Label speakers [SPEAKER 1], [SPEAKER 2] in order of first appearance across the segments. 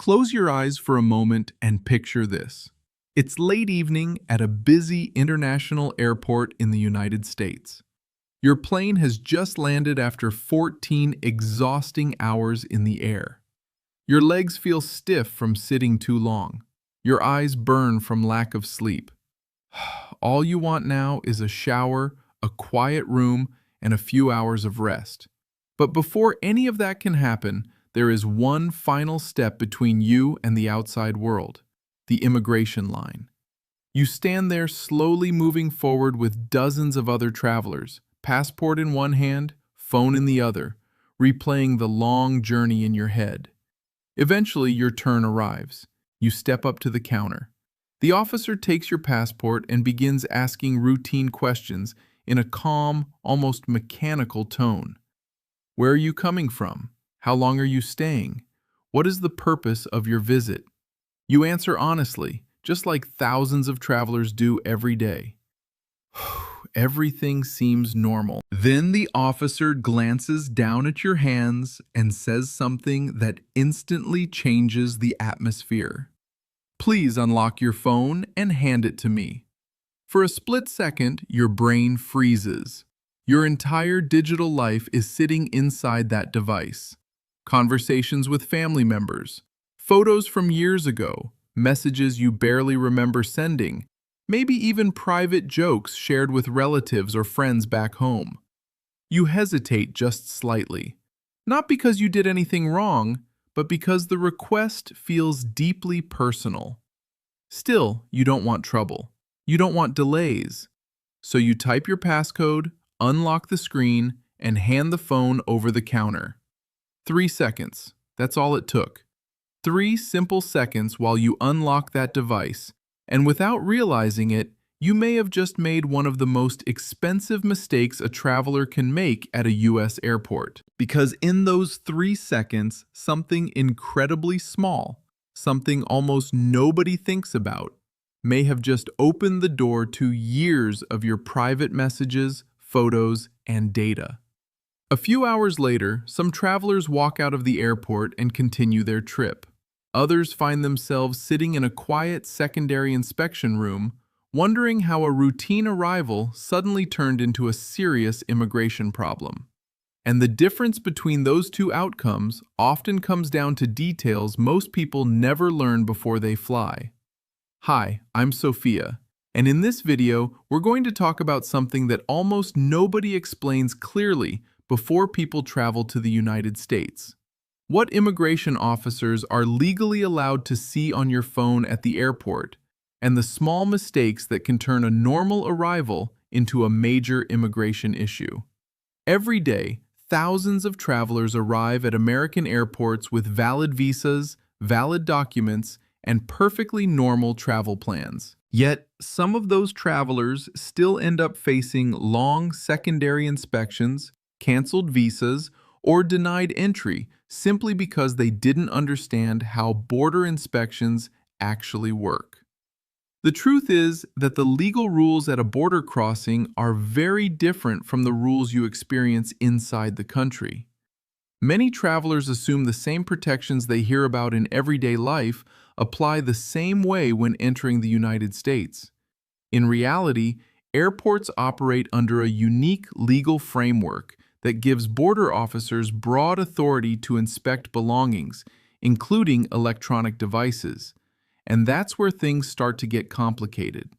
[SPEAKER 1] Close your eyes for a moment and picture this. It's late evening at a busy international airport in the United States. Your plane has just landed after 14 exhausting hours in the air. Your legs feel stiff from sitting too long. Your eyes burn from lack of sleep. All you want now is a shower, a quiet room, and a few hours of rest. But before any of that can happen, there is one final step between you and the outside world, the immigration line. You stand there slowly moving forward with dozens of other travelers, passport in one hand, phone in the other, replaying the long journey in your head. Eventually, your turn arrives. You step up to the counter. The officer takes your passport and begins asking routine questions in a calm, almost mechanical tone. Where are you coming from? How long are you staying? What is the purpose of your visit? You answer honestly, just like thousands of travelers do every day. Everything seems normal. Then the officer glances down at your hands and says something that instantly changes the atmosphere. Please unlock your phone and hand it to me. For a split second, your brain freezes. Your entire digital life is sitting inside that device. Conversations with family members, photos from years ago, messages you barely remember sending, maybe even private jokes shared with relatives or friends back home. You hesitate just slightly, not because you did anything wrong, but because the request feels deeply personal. Still, you don't want trouble. You don't want delays. So you type your passcode, unlock the screen, and hand the phone over the counter. 3 seconds. That's all it took. 3 simple seconds while you unlock that device, and without realizing it, you may have just made one of the most expensive mistakes a traveler can make at a U.S. airport. Because in those 3 seconds, something incredibly small, something almost nobody thinks about, may have just opened the door to years of your private messages, photos, and data. A few hours later, some travelers walk out of the airport and continue their trip. Others find themselves sitting in a quiet secondary inspection room, wondering how a routine arrival suddenly turned into a serious immigration problem. And the difference between those two outcomes often comes down to details most people never learn before they fly. Hi, I'm Sophia, and in this video, we're going to talk about something that almost nobody explains clearly before people travel to the United States. What immigration officers are legally allowed to see on your phone at the airport, and the small mistakes that can turn a normal arrival into a major immigration issue. Every day, thousands of travelers arrive at American airports with valid visas, valid documents, and perfectly normal travel plans. Yet, some of those travelers still end up facing long secondary inspections, canceled visas, or denied entry simply because they didn't understand how border inspections actually work. The truth is that the legal rules at a border crossing are very different from the rules you experience inside the country. Many travelers assume the same protections they hear about in everyday life apply the same way when entering the United States. In reality, airports operate under a unique legal framework that gives border officers broad authority to inspect belongings, including electronic devices. And that's where things start to get complicated.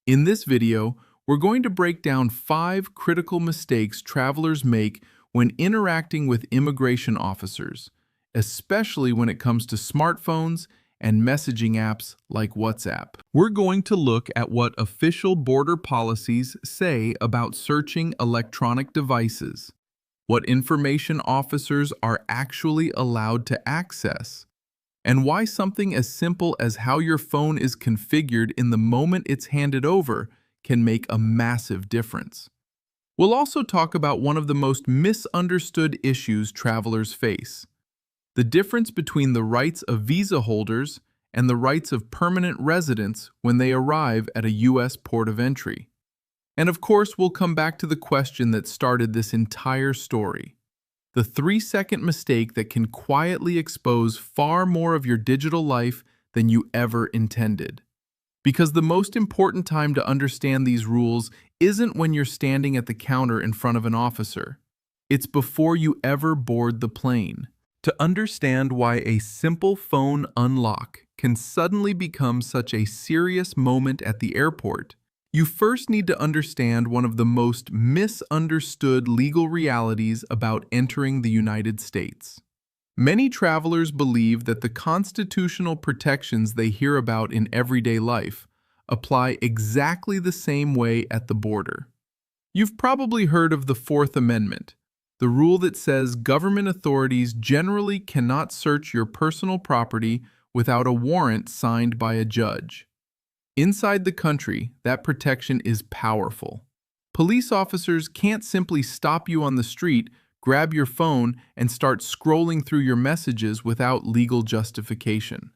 [SPEAKER 1] In this video, we're going to break down 5 critical mistakes travelers make when interacting with immigration officers, especially when it comes to smartphones and messaging apps like WhatsApp. We're going to look at what official border policies say about searching electronic devices, what information officers are actually allowed to access, and why something as simple as how your phone is configured in the moment it's handed over can make a massive difference. We'll also talk about one of the most misunderstood issues travelers face: the difference between the rights of visa holders and the rights of permanent residents when they arrive at a U.S. port of entry. And of course, we'll come back to the question that started this entire story. the 3-second mistake that can quietly expose far more of your digital life than you ever intended. Because the most important time to understand these rules isn't when you're standing at the counter in front of an officer. It's before you ever board the plane. To understand why a simple phone unlock can suddenly become such a serious moment at the airport, you first need to understand one of the most misunderstood legal realities about entering the United States. Many travelers believe that the constitutional protections they hear about in everyday life apply exactly the same way at the border. You've probably heard of the Fourth Amendment, the rule that says government authorities generally cannot search your personal property without a warrant signed by a judge. Inside the country, that protection is powerful. Police officers can't simply stop you on the street, grab your phone, and start scrolling through your messages without legal justification.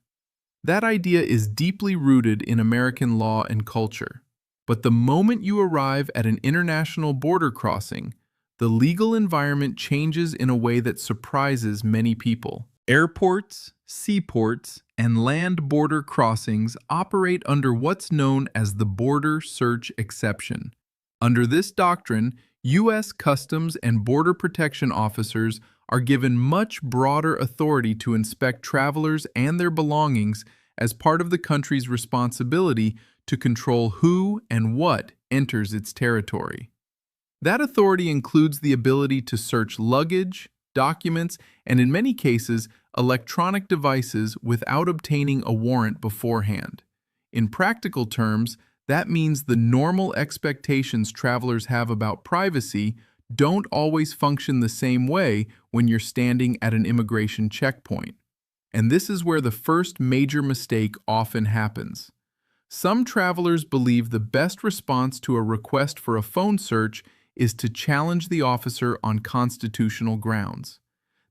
[SPEAKER 1] That idea is deeply rooted in American law and culture. But the moment you arrive at an international border crossing, the legal environment changes in a way that surprises many people. Airports, seaports, and land border crossings operate under what's known as the border search exception. Under this doctrine, U.S. Customs and Border Protection officers are given much broader authority to inspect travelers and their belongings as part of the country's responsibility to control who and what enters its territory. That authority includes the ability to search luggage, documents, and in many cases, electronic devices without obtaining a warrant beforehand. In practical terms, that means the normal expectations travelers have about privacy don't always function the same way when you're standing at an immigration checkpoint. And this is where the first major mistake often happens. Some travelers believe the best response to a request for a phone search is to challenge the officer on constitutional grounds.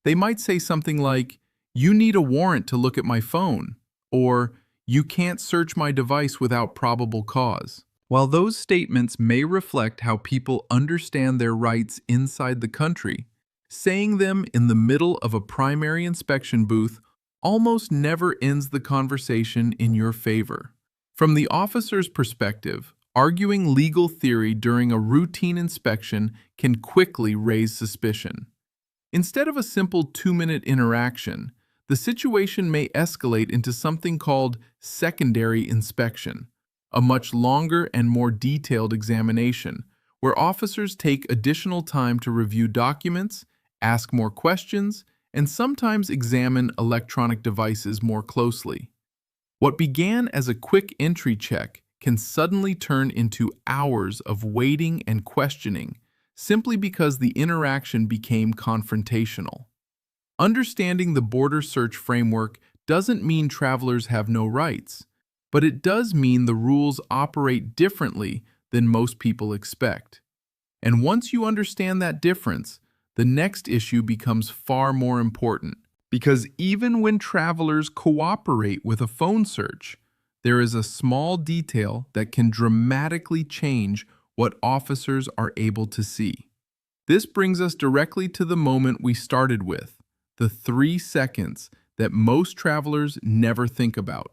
[SPEAKER 1] They might say something like, "You need a warrant to look at my phone," or "You can't search my device without probable cause." While those statements may reflect how people understand their rights inside the country, saying them in the middle of a primary inspection booth almost never ends the conversation in your favor. From the officer's perspective, arguing legal theory during a routine inspection can quickly raise suspicion. Instead of a simple 2-minute interaction, the situation may escalate into something called secondary inspection, a much longer and more detailed examination, where officers take additional time to review documents, ask more questions, and sometimes examine electronic devices more closely. What began as a quick entry check can suddenly turn into hours of waiting and questioning simply because the interaction became confrontational. Understanding the border search framework doesn't mean travelers have no rights, but it does mean the rules operate differently than most people expect. And once you understand that difference, the next issue becomes far more important. Because even when travelers cooperate with a phone search, there is a small detail that can dramatically change what officers are able to see. This brings us directly to the moment we started with, the 3 seconds that most travelers never think about.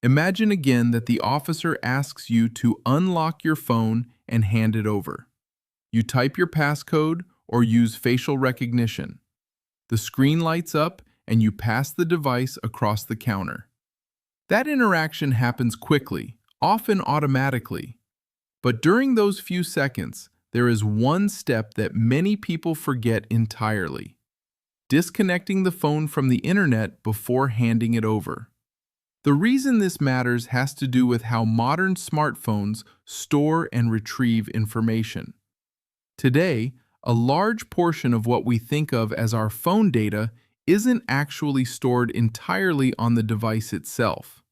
[SPEAKER 1] Imagine again that the officer asks you to unlock your phone and hand it over. You type your passcode or use facial recognition. The screen lights up and you pass the device across the counter. That interaction happens quickly, often automatically. But during those few seconds, there is one step that many people forget entirely: disconnecting the phone from the internet before handing it over. The reason this matters has to do with how modern smartphones store and retrieve information. Today, a large portion of what we think of as our phone data isn't actually stored entirely on the device itself.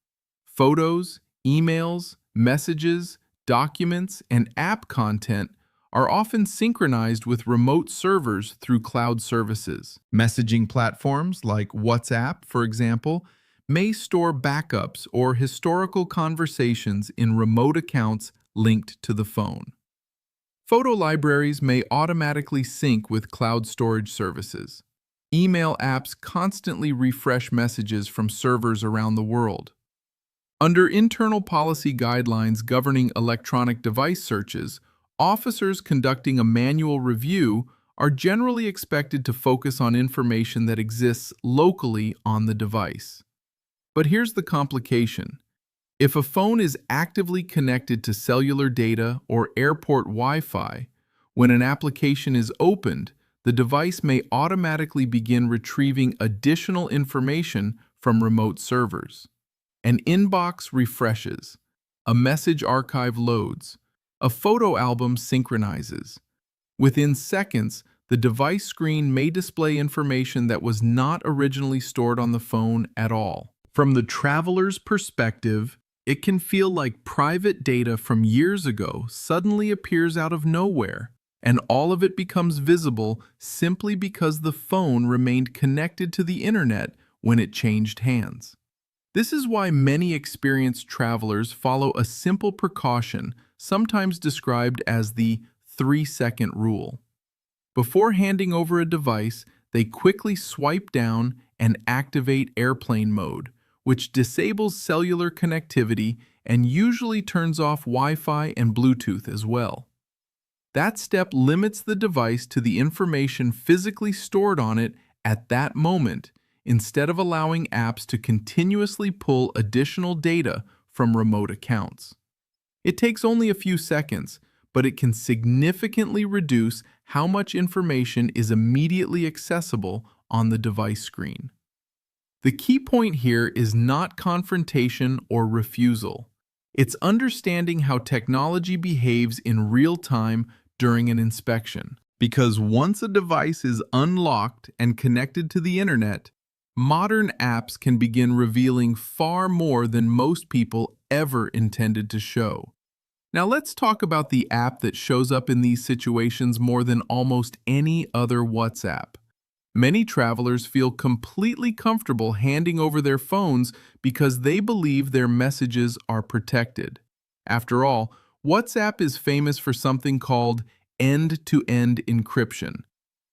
[SPEAKER 1] Photos, emails, messages, documents, and app content are often synchronized with remote servers through cloud services. Messaging platforms like WhatsApp, for example, may store backups or historical conversations in remote accounts linked to the phone. Photo libraries may automatically sync with cloud storage services. Email apps constantly refresh messages from servers around the world. Under internal policy guidelines governing electronic device searches, officers conducting a manual review are generally expected to focus on information that exists locally on the device. But here's the complication. If a phone is actively connected to cellular data or airport Wi-Fi, when an application is opened, the device may automatically begin retrieving additional information from remote servers. An inbox refreshes, a message archive loads, a photo album synchronizes. Within seconds, the device screen may display information that was not originally stored on the phone at all. From the traveler's perspective, it can feel like private data from years ago suddenly appears out of nowhere, and all of it becomes visible simply because the phone remained connected to the internet when it changed hands. This is why many experienced travelers follow a simple precaution, sometimes described as the 3-second rule. Before handing over a device, they quickly swipe down and activate airplane mode, which disables cellular connectivity and usually turns off Wi-Fi and Bluetooth as well. That step limits the device to the information physically stored on it at that moment, instead of allowing apps to continuously pull additional data from remote accounts. It takes only a few seconds, but it can significantly reduce how much information is immediately accessible on the device screen. The key point here is not confrontation or refusal. It's understanding how technology behaves in real time during an inspection. Because once a device is unlocked and connected to the internet, modern apps can begin revealing far more than most people ever intended to show. Now let's talk about the app that shows up in these situations more than almost any other WhatsApp. Many travelers feel completely comfortable handing over their phones because they believe their messages are protected. After all, WhatsApp is famous for something called end-to-end encryption.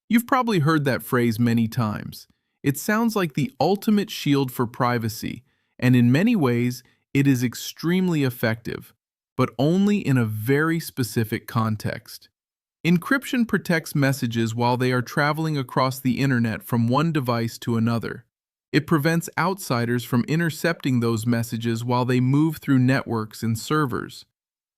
[SPEAKER 1] You've probably heard that phrase many times. It sounds like the ultimate shield for privacy, and in many ways, it is extremely effective, but only in a very specific context. Encryption protects messages while they are traveling across the internet from one device to another. It prevents outsiders from intercepting those messages while they move through networks and servers.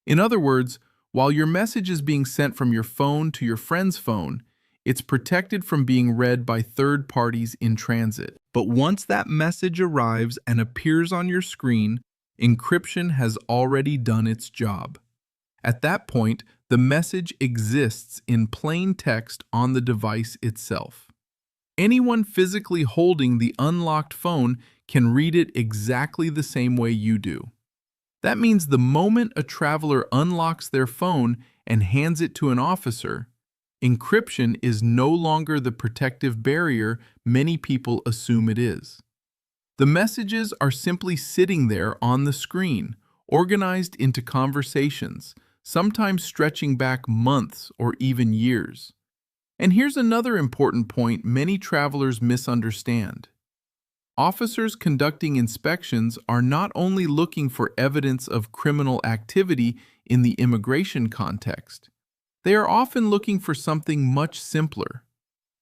[SPEAKER 1] In other words, while your message is being sent from your phone to your friend's phone, it's protected from being read by third parties in transit. But once that message arrives and appears on your screen, encryption has already done its job. At that point, the message exists in plain text on the device itself. Anyone physically holding the unlocked phone can read it exactly the same way you do. That means the moment a traveler unlocks their phone and hands it to an officer, encryption is no longer the protective barrier many people assume it is. The messages are simply sitting there on the screen, organized into conversations, sometimes stretching back months or even years. And here's another important point many travelers misunderstand. Officers conducting inspections are not only looking for evidence of criminal activity in the immigration context. They are often looking for something much simpler: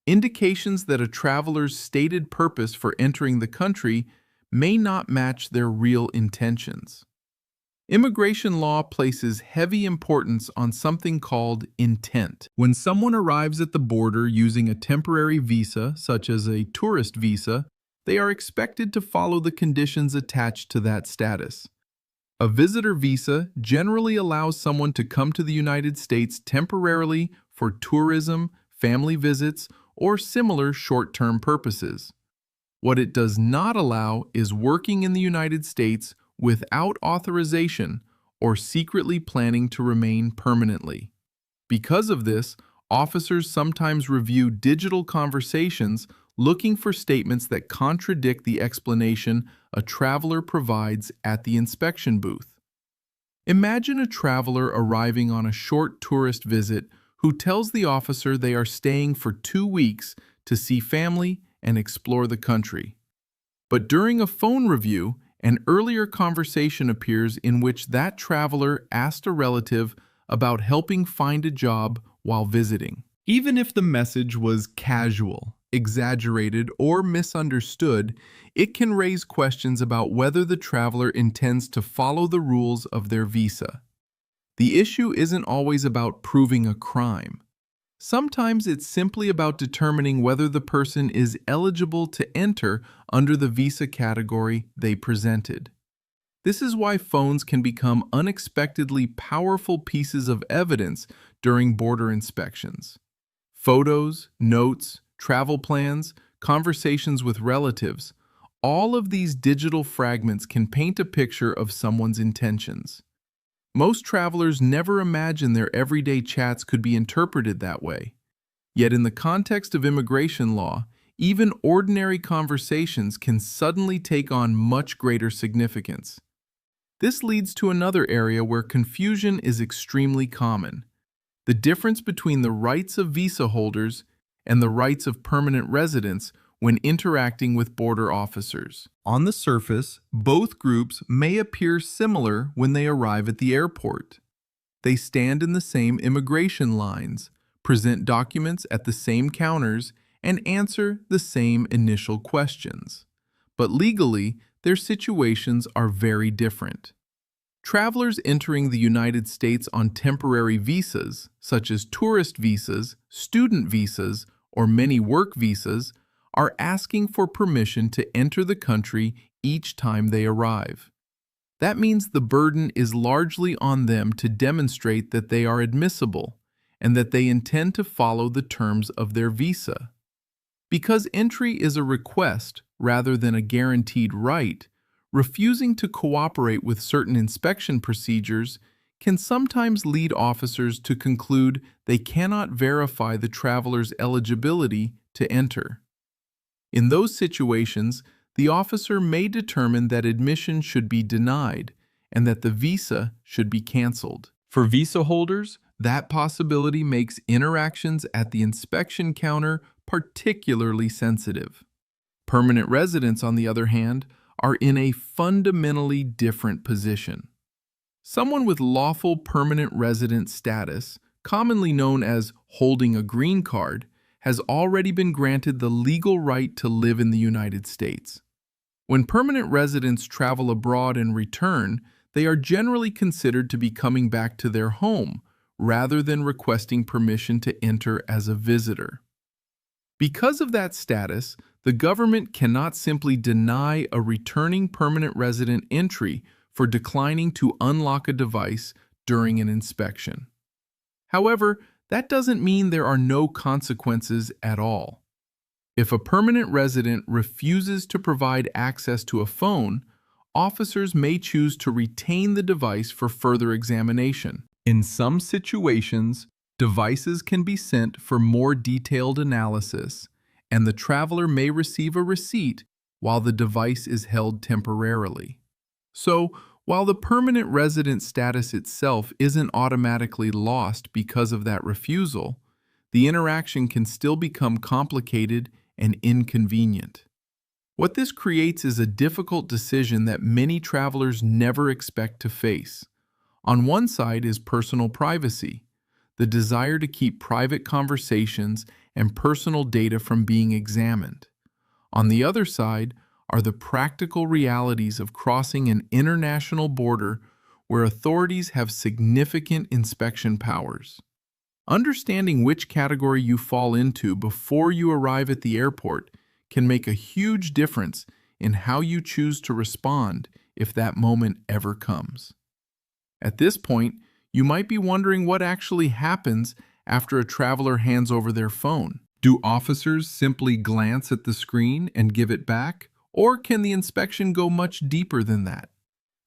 [SPEAKER 1] indications that a traveler's stated purpose for entering the country may not match their real intentions. Immigration law places heavy importance on something called intent. When someone arrives at the border using a temporary visa, such as a tourist visa, they are expected to follow the conditions attached to that status. A visitor visa generally allows someone to come to the United States temporarily for tourism, family visits, or similar short-term purposes. What it does not allow is working in the United States without authorization or secretly planning to remain permanently. Because of this, officers sometimes review digital conversations looking for statements that contradict the explanation a traveler provides at the inspection booth. Imagine a traveler arriving on a short tourist visit who tells the officer they are staying for 2 weeks to see family and explore the country. But during a phone review, an earlier conversation appears in which that traveler asked a relative about helping find a job while visiting. Even if the message was casual, exaggerated, or misunderstood, it can raise questions about whether the traveler intends to follow the rules of their visa. The issue isn't always about proving a crime. Sometimes it's simply about determining whether the person is eligible to enter under the visa category they presented. This is why phones can become unexpectedly powerful pieces of evidence during border inspections. Photos, notes, travel plans, conversations with relatives, all of these digital fragments can paint a picture of someone's intentions. Most travelers never imagine their everyday chats could be interpreted that way. Yet in the context of immigration law, even ordinary conversations can suddenly take on much greater significance. This leads to another area where confusion is extremely common: the difference between the rights of visa holders and the rights of permanent residents when interacting with border officers. On the surface, both groups may appear similar when they arrive at the airport. They stand in the same immigration lines, present documents at the same counters, and answer the same initial questions. But legally, their situations are very different. Travelers entering the United States on temporary visas, such as tourist visas, student visas, or many work visas, are asking for permission to enter the country each time they arrive. That means the burden is largely on them to demonstrate that they are admissible and that they intend to follow the terms of their visa. Because entry is a request rather than a guaranteed right, refusing to cooperate with certain inspection procedures can sometimes lead officers to conclude they cannot verify the traveler's eligibility to enter. In those situations, the officer may determine that admission should be denied and that the visa should be canceled. For visa holders, that possibility makes interactions at the inspection counter particularly sensitive. Permanent residents, on the other hand, are in a fundamentally different position. Someone with lawful permanent resident status, commonly known as holding a green card, has already been granted the legal right to live in the United States. When permanent residents travel abroad and return, they are generally considered to be coming back to their home, rather than requesting permission to enter as a visitor. Because of that status, the government cannot simply deny a returning permanent resident entry for declining to unlock a device during an inspection. However, that doesn't mean there are no consequences at all. If a permanent resident refuses to provide access to a phone, officers may choose to retain the device for further examination. In some situations, devices can be sent for more detailed analysis, and the traveler may receive a receipt while the device is held temporarily. So, while the permanent resident status itself isn't automatically lost because of that refusal, the interaction can still become complicated and inconvenient. What this creates is a difficult decision that many travelers never expect to face. On one side is personal privacy, the desire to keep private conversations and personal data from being examined. On the other side are the practical realities of crossing an international border where authorities have significant inspection powers. Understanding which category you fall into before you arrive at the airport can make a huge difference in how you choose to respond if that moment ever comes. At this point, you might be wondering what actually happens after a traveler hands over their phone. Do officers simply glance at the screen and give it back? Or can the inspection go much deeper than that?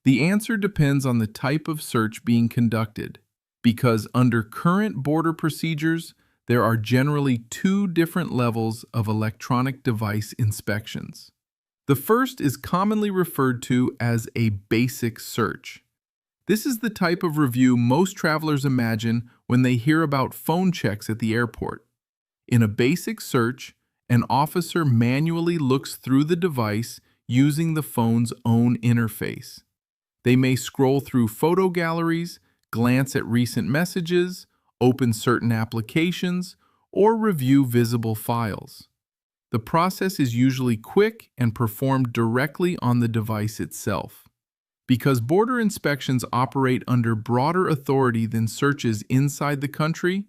[SPEAKER 1] The answer depends on the type of search being conducted, because under current border procedures, there are generally two different levels of electronic device inspections. The first is commonly referred to as a basic search. This is the type of review most travelers imagine when they hear about phone checks at the airport. In a basic search, an officer manually looks through the device using the phone's own interface. They may scroll through photo galleries, glance at recent messages, open certain applications, or review visible files. The process is usually quick and performed directly on the device itself. Because border inspections operate under broader authority than searches inside the country,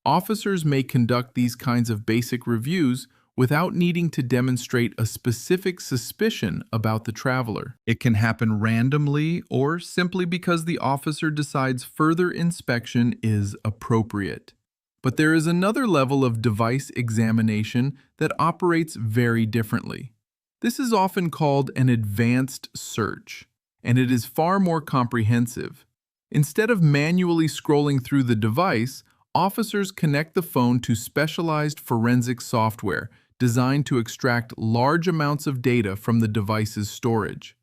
[SPEAKER 1] officers may conduct these kinds of basic reviews without needing to demonstrate a specific suspicion about the traveler. It can happen randomly or simply because the officer decides further inspection is appropriate. But there is another level of device examination that operates very differently. This is often called an advanced search, and it is far more comprehensive. Instead of manually scrolling through the device, officers connect the phone to specialized forensic software designed to extract large amounts of data from the device's storage.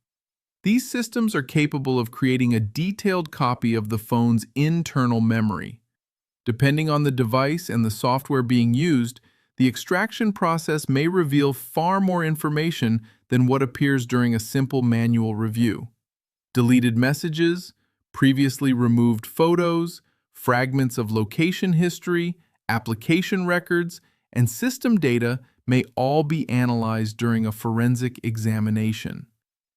[SPEAKER 1] These systems are capable of creating a detailed copy of the phone's internal memory. Depending on the device and the software being used, the extraction process may reveal far more information than what appears during a simple manual review. Deleted messages, previously removed photos, fragments of location history, application records, and system data may all be analyzed during a forensic examination.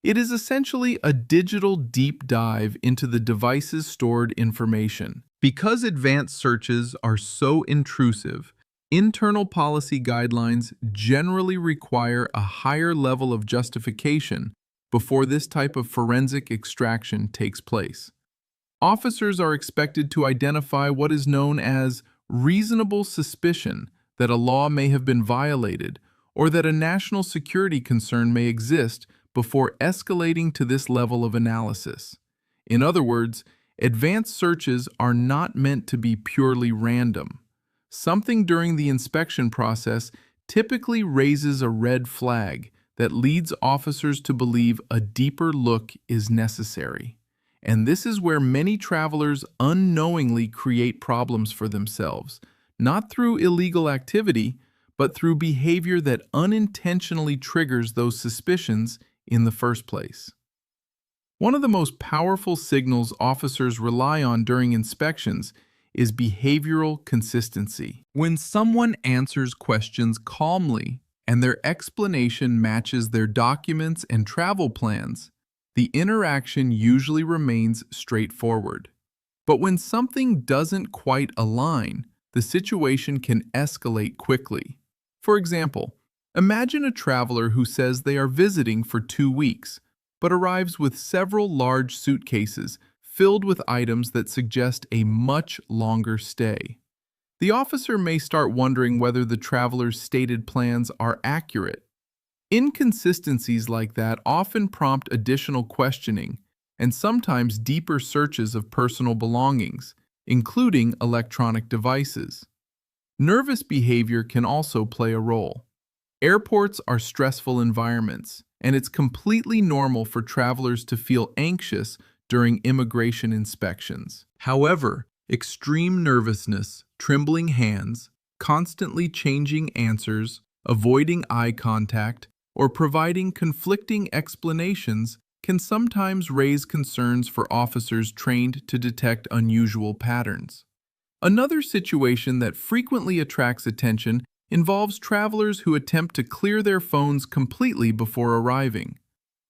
[SPEAKER 1] It is essentially a digital deep dive into the device's stored information. Because advanced searches are so intrusive, internal policy guidelines generally require a higher level of justification before this type of forensic extraction takes place. Officers are expected to identify what is known as reasonable suspicion that a law may have been violated or that a national security concern may exist before escalating to this level of analysis. In other words, advanced searches are not meant to be purely random. Something during the inspection process typically raises a red flag that leads officers to believe a deeper look is necessary. And this is where many travelers unknowingly create problems for themselves, not through illegal activity, but through behavior that unintentionally triggers those suspicions in the first place. One of the most powerful signals officers rely on during inspections is behavioral consistency. When someone answers questions calmly and their explanation matches their documents and travel plans, the interaction usually remains straightforward. But when something doesn't quite align, the situation can escalate quickly. For example, imagine a traveler who says they are visiting for 2 weeks, but arrives with several large suitcases filled with items that suggest a much longer stay. The officer may start wondering whether the traveler's stated plans are accurate. Inconsistencies like that often prompt additional questioning and sometimes deeper searches of personal belongings, including electronic devices. Nervous behavior can also play a role. Airports are stressful environments, and it's completely normal for travelers to feel anxious during immigration inspections. However, extreme nervousness, trembling hands, constantly changing answers, avoiding eye contact, or providing conflicting explanations can sometimes raise concerns for officers trained to detect unusual patterns. Another situation that frequently attracts attention involves travelers who attempt to clear their phones completely before arriving.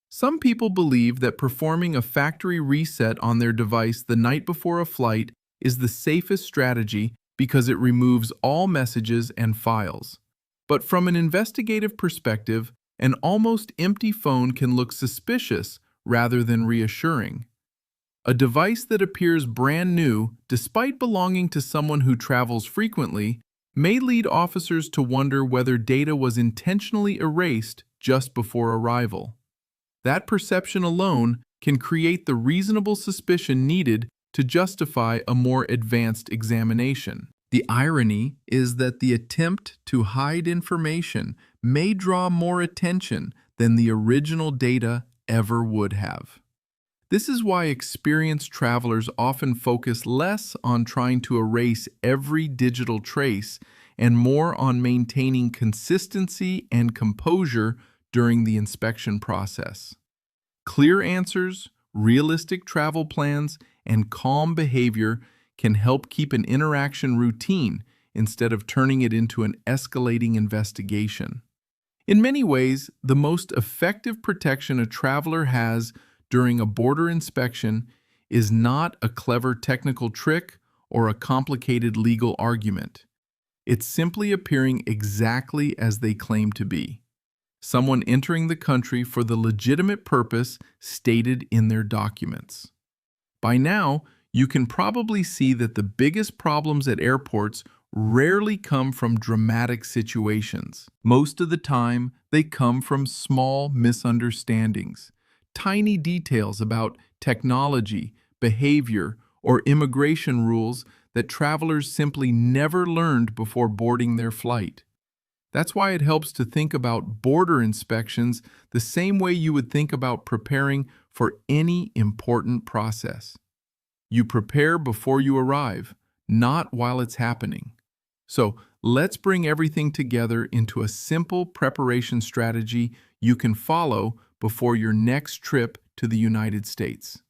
[SPEAKER 1] Some people believe that performing a factory reset on their device the night before a flight is the safest strategy because it removes all messages and files. But from an investigative perspective, an almost empty phone can look suspicious rather than reassuring. A device that appears brand new, despite belonging to someone who travels frequently, may lead officers to wonder whether data was intentionally erased just before arrival. That perception alone can create the reasonable suspicion needed to justify a more advanced examination. The irony is that the attempt to hide information may draw more attention than the original data ever would have. This is why experienced travelers often focus less on trying to erase every digital trace and more on maintaining consistency and composure during the inspection process. Clear answers, realistic travel plans, and calm behavior can help keep an interaction routine instead of turning it into an escalating investigation. In many ways, the most effective protection a traveler has during a border inspection is not a clever technical trick or a complicated legal argument. It's simply appearing exactly as they claim to be. Someone entering the country for the legitimate purpose stated in their documents. By now, you can probably see that the biggest problems at airports rarely come from dramatic situations. Most of the time, they come from small misunderstandings, tiny details about technology, behavior, or immigration rules that travelers simply never learned before boarding their flight. That's why it helps to think about border inspections the same way you would think about preparing for any important process. You prepare before you arrive, not while it's happening. So let's bring everything together into a simple preparation strategy you can follow before your next trip to the United States.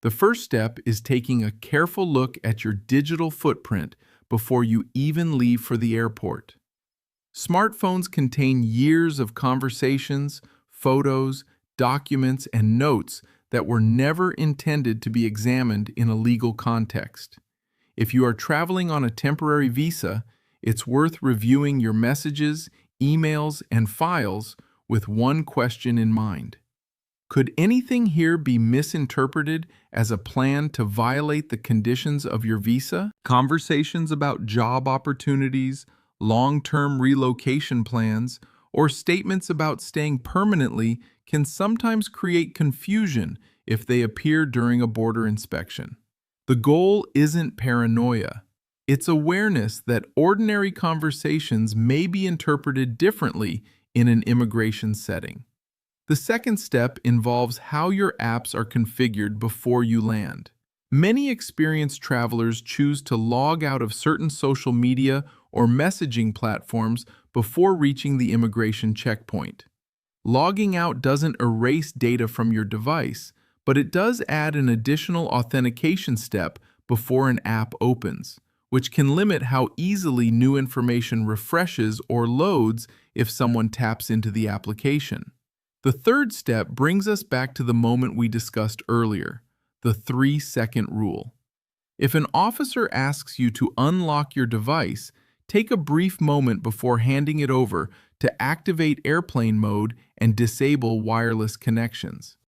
[SPEAKER 1] The first step is taking a careful look at your digital footprint before you even leave for the airport. Smartphones contain years of conversations, photos, documents, and notes that were never intended to be examined in a legal context. If you are traveling on a temporary visa, it's worth reviewing your messages, emails, and files with one question in mind. Could anything here be misinterpreted as a plan to violate the conditions of your visa? Conversations about job opportunities, long-term relocation plans, or statements about staying permanently can sometimes create confusion if they appear during a border inspection. The goal isn't paranoia. It's awareness that ordinary conversations may be interpreted differently in an immigration setting. The second step involves how your apps are configured before you land. Many experienced travelers choose to log out of certain social media or messaging platforms before reaching the immigration checkpoint. Logging out doesn't erase data from your device, but it does add an additional authentication step before an app opens, which can limit how easily new information refreshes or loads if someone taps into the application. The third step brings us back to the moment we discussed earlier, the 3-second rule. If an officer asks you to unlock your device, take a brief moment before handing it over to activate airplane mode and disable wireless connections.